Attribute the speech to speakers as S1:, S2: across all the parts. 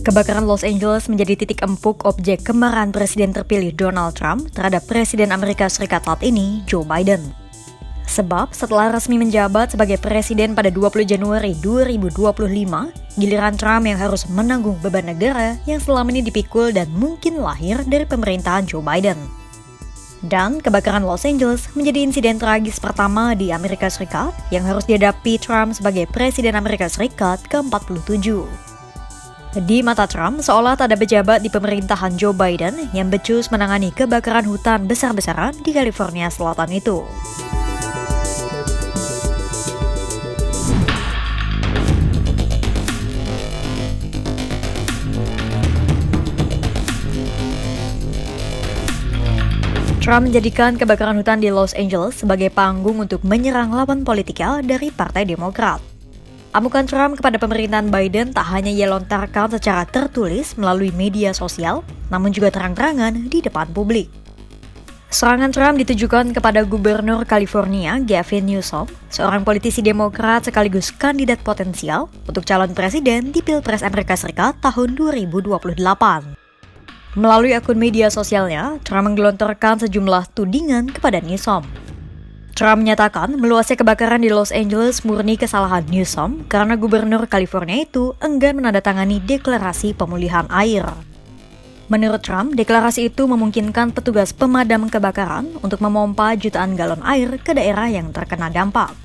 S1: Kebakaran Los Angeles menjadi titik empuk objek kemarahan Presiden terpilih Donald Trump terhadap Presiden Amerika Serikat saat ini, Joe Biden. Sebab setelah resmi menjabat sebagai Presiden pada 20 Januari 2025, giliran Trump yang harus menanggung beban negara yang selama ini dipikul dan mungkin lahir dari pemerintahan Joe Biden. Dan kebakaran Los Angeles menjadi insiden tragis pertama di Amerika Serikat yang harus dihadapi Trump sebagai Presiden Amerika Serikat ke-47. Di mata Trump, seolah tak ada pejabat di pemerintahan Joe Biden yang becus menangani kebakaran hutan besar-besaran di California Selatan itu. Trump menjadikan kebakaran hutan di Los Angeles sebagai panggung untuk menyerang lawan politiknya dari Partai Demokrat. Amukan Trump kepada pemerintahan Biden tak hanya ia lontarkan secara tertulis melalui media sosial, namun juga terang-terangan di depan publik. Serangan Trump ditujukan kepada Gubernur California, Gavin Newsom, seorang politisi Demokrat sekaligus kandidat potensial untuk calon presiden di Pilpres Amerika Serikat tahun 2028. Melalui akun media sosialnya, Trump menggelontorkan sejumlah tudingan kepada Newsom. Trump menyatakan meluasnya kebakaran di Los Angeles murni kesalahan Newsom karena Gubernur California itu enggan menandatangani deklarasi pemulihan air. Menurut Trump, deklarasi itu memungkinkan petugas pemadam kebakaran untuk memompa jutaan galon air ke daerah yang terkena dampak.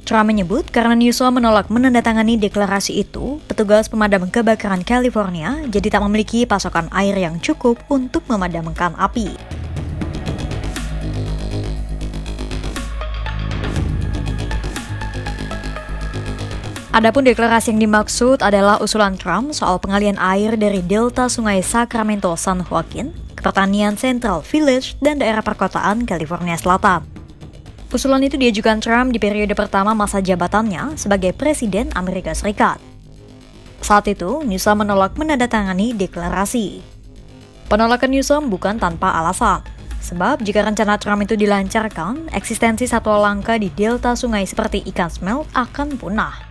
S1: Trump menyebut karena Newsom menolak menandatangani deklarasi itu, petugas pemadam kebakaran California jadi tak memiliki pasokan air yang cukup untuk memadamkan api. Adapun deklarasi yang dimaksud adalah usulan Trump soal pengalian air dari delta sungai Sacramento San Joaquin ke pertanian Central Village dan daerah perkotaan California Selatan. Usulan itu diajukan Trump di periode pertama masa jabatannya sebagai Presiden Amerika Serikat. Saat itu, Newsom menolak menandatangani deklarasi. Penolakan Newsom bukan tanpa alasan, sebab jika rencana Trump itu dilancarkan, eksistensi satwa langka di delta sungai seperti ikan smelt akan punah.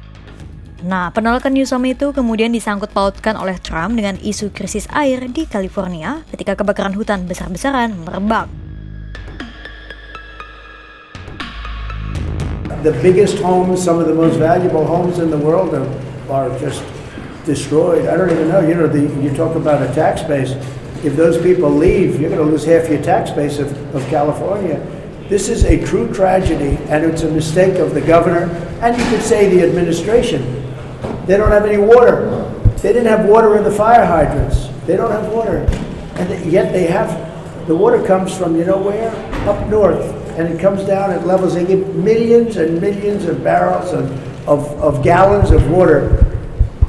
S1: Nah, penolakan Newsom itu kemudian disangkut pautkan oleh Trump dengan isu krisis air di California ketika kebakaran hutan besar-besaran merebak.
S2: The biggest homes, some of the most valuable homes in the world are just destroyed. I don't even know, you talk about a tax base. If those people leave, you're going to lose half your tax base of California. This is a true tragedy, and it's a mistake of the governor, and you could say the administration. They don't have any water. They didn't have water in the fire hydrants. They don't have water. And yet they have, the water comes from, you know where? Up north. And it comes down at levels, they get millions and millions of barrels of gallons of water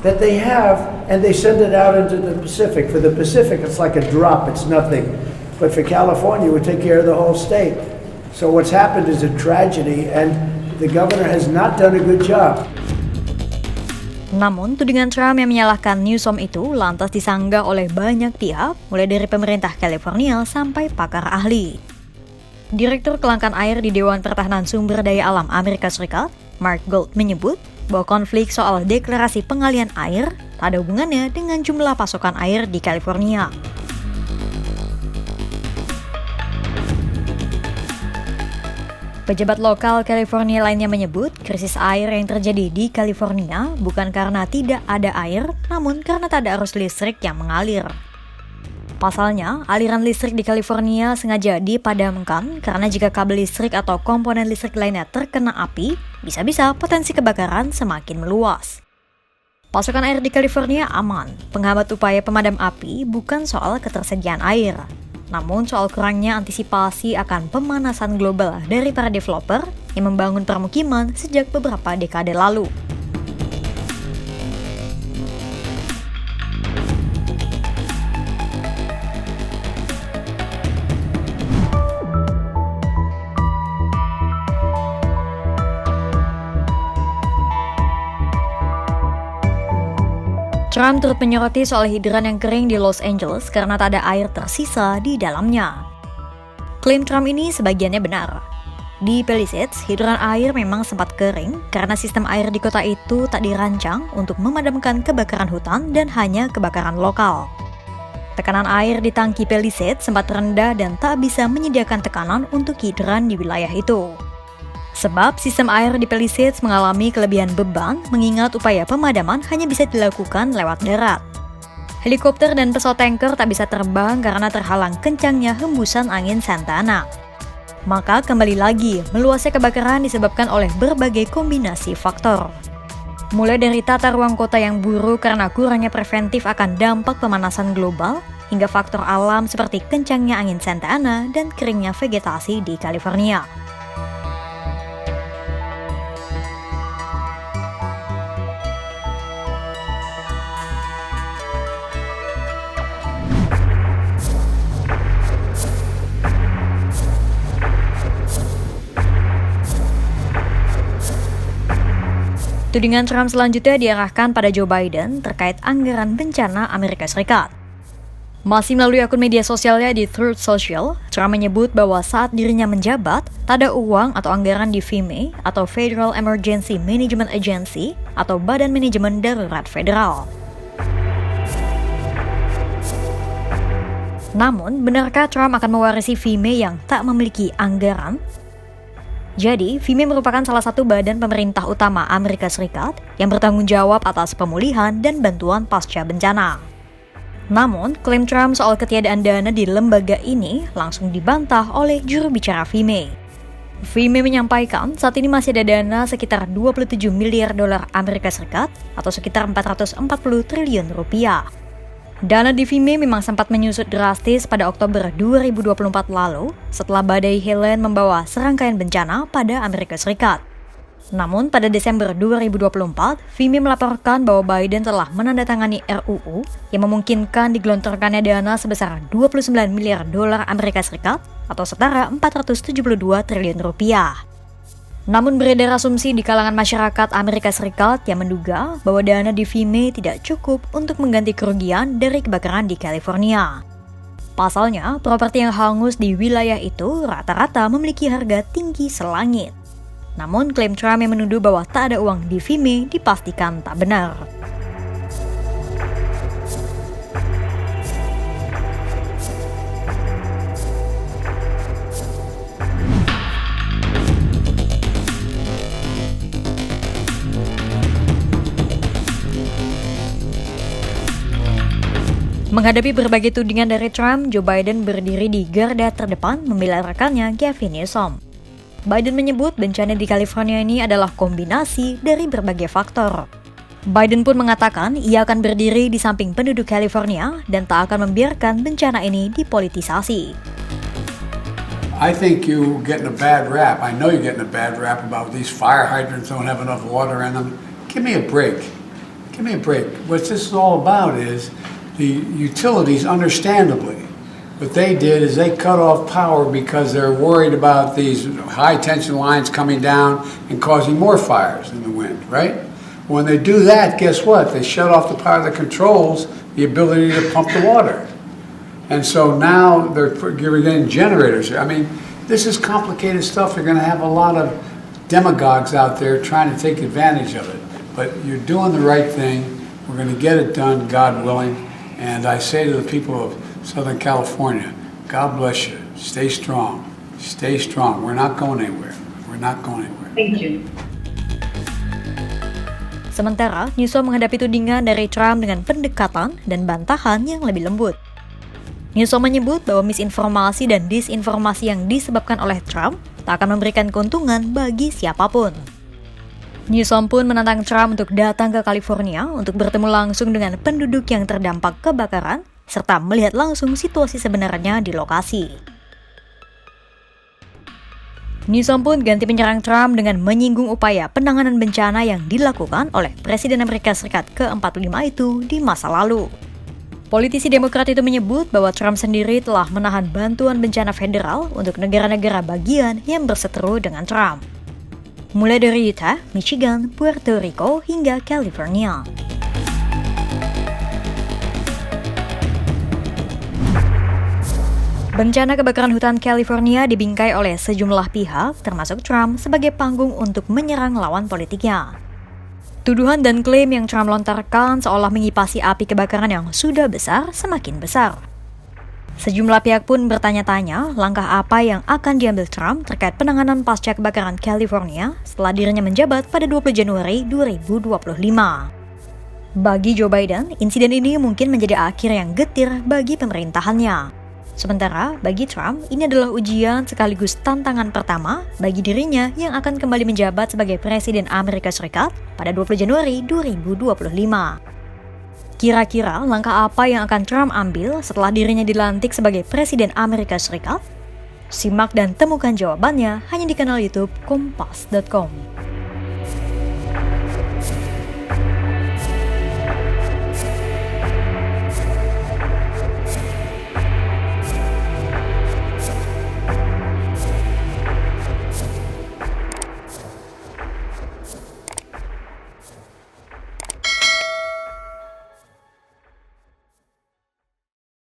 S2: that they have, and they send it out into the Pacific. For the Pacific, it's like a drop, it's nothing. But for California, it would take care of the whole state. So what's happened is a tragedy, and the governor has not done a good job.
S1: Namun, tudingan Trump yang menyalahkan Newsom itu lantas disanggah oleh banyak pihak, mulai dari pemerintah California sampai pakar ahli. Direktur Kelangkaan Air di Dewan Pertahanan Sumber Daya Alam Amerika Serikat, Mark Gold, menyebut bahwa konflik soal deklarasi pengalian air tak ada hubungannya dengan jumlah pasokan air di California. Pejabat lokal California lainnya menyebut krisis air yang terjadi di California bukan karena tidak ada air, namun karena tak ada arus listrik yang mengalir. Pasalnya, aliran listrik di California sengaja dipadamkan karena jika kabel listrik atau komponen listrik lainnya terkena api, bisa-bisa potensi kebakaran semakin meluas. Pasokan air di California aman, penghambat upaya pemadam api bukan soal ketersediaan air, namun soal kurangnya antisipasi akan pemanasan global dari para developer yang membangun permukiman sejak beberapa dekade lalu. Trump turut menyoroti soal hidran yang kering di Los Angeles karena tak ada air tersisa di dalamnya. Klaim Trump ini sebagiannya benar. Di Palisades, hidran air memang sempat kering karena sistem air di kota itu tak dirancang untuk memadamkan kebakaran hutan dan hanya kebakaran lokal. Tekanan air di tangki Palisades sempat rendah dan tak bisa menyediakan tekanan untuk hidran di wilayah itu. Sebab sistem air di Palisades mengalami kelebihan beban mengingat upaya pemadaman hanya bisa dilakukan lewat darat. Helikopter dan pesawat tanker tak bisa terbang karena terhalang kencangnya hembusan angin Santa Ana. Maka kembali lagi, meluasnya kebakaran disebabkan oleh berbagai kombinasi faktor. Mulai dari tata ruang kota yang buruk karena kurangnya preventif akan dampak pemanasan global, hingga faktor alam seperti kencangnya angin Santa Ana dan keringnya vegetasi di California. Tudingan Trump selanjutnya diarahkan pada Joe Biden terkait anggaran bencana Amerika Serikat. Masih melalui akun media sosialnya di Truth Social, Trump menyebut bahwa saat dirinya menjabat, tak ada uang atau anggaran di FEMA atau Federal Emergency Management Agency atau Badan Manajemen Darurat Federal. Namun, benarkah Trump akan mewarisi FEMA yang tak memiliki anggaran? Jadi, FEMA merupakan salah satu badan pemerintah utama Amerika Serikat yang bertanggung jawab atas pemulihan dan bantuan pasca bencana. Namun, klaim Trump soal ketiadaan dana di lembaga ini langsung dibantah oleh juru bicara FEMA. FEMA menyampaikan saat ini masih ada dana sekitar 27 miliar dolar Amerika Serikat atau sekitar 440 triliun rupiah. Dana di FEMA memang sempat menyusut drastis pada Oktober 2024 lalu setelah badai Helene membawa serangkaian bencana pada Amerika Serikat. Namun pada Desember 2024, FEMA melaporkan bahwa Biden telah menandatangani RUU yang memungkinkan digelontorkannya dana sebesar 29 miliar dolar Amerika Serikat atau setara 472 triliun rupiah. Namun beredar asumsi di kalangan masyarakat Amerika Serikat yang menduga bahwa dana di FEMA tidak cukup untuk mengganti kerugian dari kebakaran di California. Pasalnya, properti yang hangus di wilayah itu rata-rata memiliki harga tinggi selangit. Namun klaim Trump yang menuduh bahwa tak ada uang di FEMA dipastikan tak benar. Menghadapi berbagai tudingan dari Trump, Joe Biden berdiri di garda terdepan membela rekannya Gavin Newsom. Biden menyebut bencana di California ini adalah kombinasi dari berbagai faktor. Biden pun mengatakan ia akan berdiri di samping penduduk California dan tak akan membiarkan bencana ini dipolitisasi.
S3: I think you're getting a bad rap. I know you're getting a bad rap about these fire hydrants don't have enough water in them. Give me a break. Give me a break. What this is all about is the utilities, understandably, what they did is they cut off power because they're worried about these high tension lines coming down and causing more fires in the wind, right? When they do that, guess what? They shut off the power that controls the ability to pump the water. And so now they're getting generators. I mean, this is complicated stuff. You're going to have a lot of demagogues out there trying to take advantage of it. But you're doing the right thing. We're going to get it done, God willing. And I say to the people of Southern California, God bless you. Stay strong. Stay strong. We're not going anywhere. We're not going anywhere.
S4: Thank you.
S1: Sementara, Newsom menghadapi tudingan dari Trump dengan pendekatan dan bantahan yang lebih lembut. Newsom menyebut bahwa misinformasi dan disinformasi yang disebabkan oleh Trump tak akan memberikan keuntungan bagi siapapun. Newsom pun menantang Trump untuk datang ke California untuk bertemu langsung dengan penduduk yang terdampak kebakaran, serta melihat langsung situasi sebenarnya di lokasi. Newsom pun ganti menyerang Trump dengan menyinggung upaya penanganan bencana yang dilakukan oleh Presiden Amerika Serikat ke-45 itu di masa lalu. Politisi Demokrat itu menyebut bahwa Trump sendiri telah menahan bantuan bencana federal untuk negara-negara bagian yang berseteru dengan Trump. Mulai dari Utah, Michigan, Puerto Rico, hingga California. Bencana kebakaran hutan California dibingkai oleh sejumlah pihak, termasuk Trump, sebagai panggung untuk menyerang lawan politiknya. Tuduhan dan klaim yang Trump lontarkan seolah mengipasi api kebakaran yang sudah besar semakin besar. Sejumlah pihak pun bertanya-tanya langkah apa yang akan diambil Trump terkait penanganan pasca kebakaran California setelah dirinya menjabat pada 20 Januari 2025. Bagi Joe Biden, insiden ini mungkin menjadi akhir yang getir bagi pemerintahannya. Sementara, bagi Trump, ini adalah ujian sekaligus tantangan pertama bagi dirinya yang akan kembali menjabat sebagai Presiden Amerika Serikat pada 20 Januari 2025. Kira-kira langkah apa yang akan Trump ambil setelah dirinya dilantik sebagai Presiden Amerika Serikat? Simak dan temukan jawabannya hanya di kanal YouTube Kompas.com.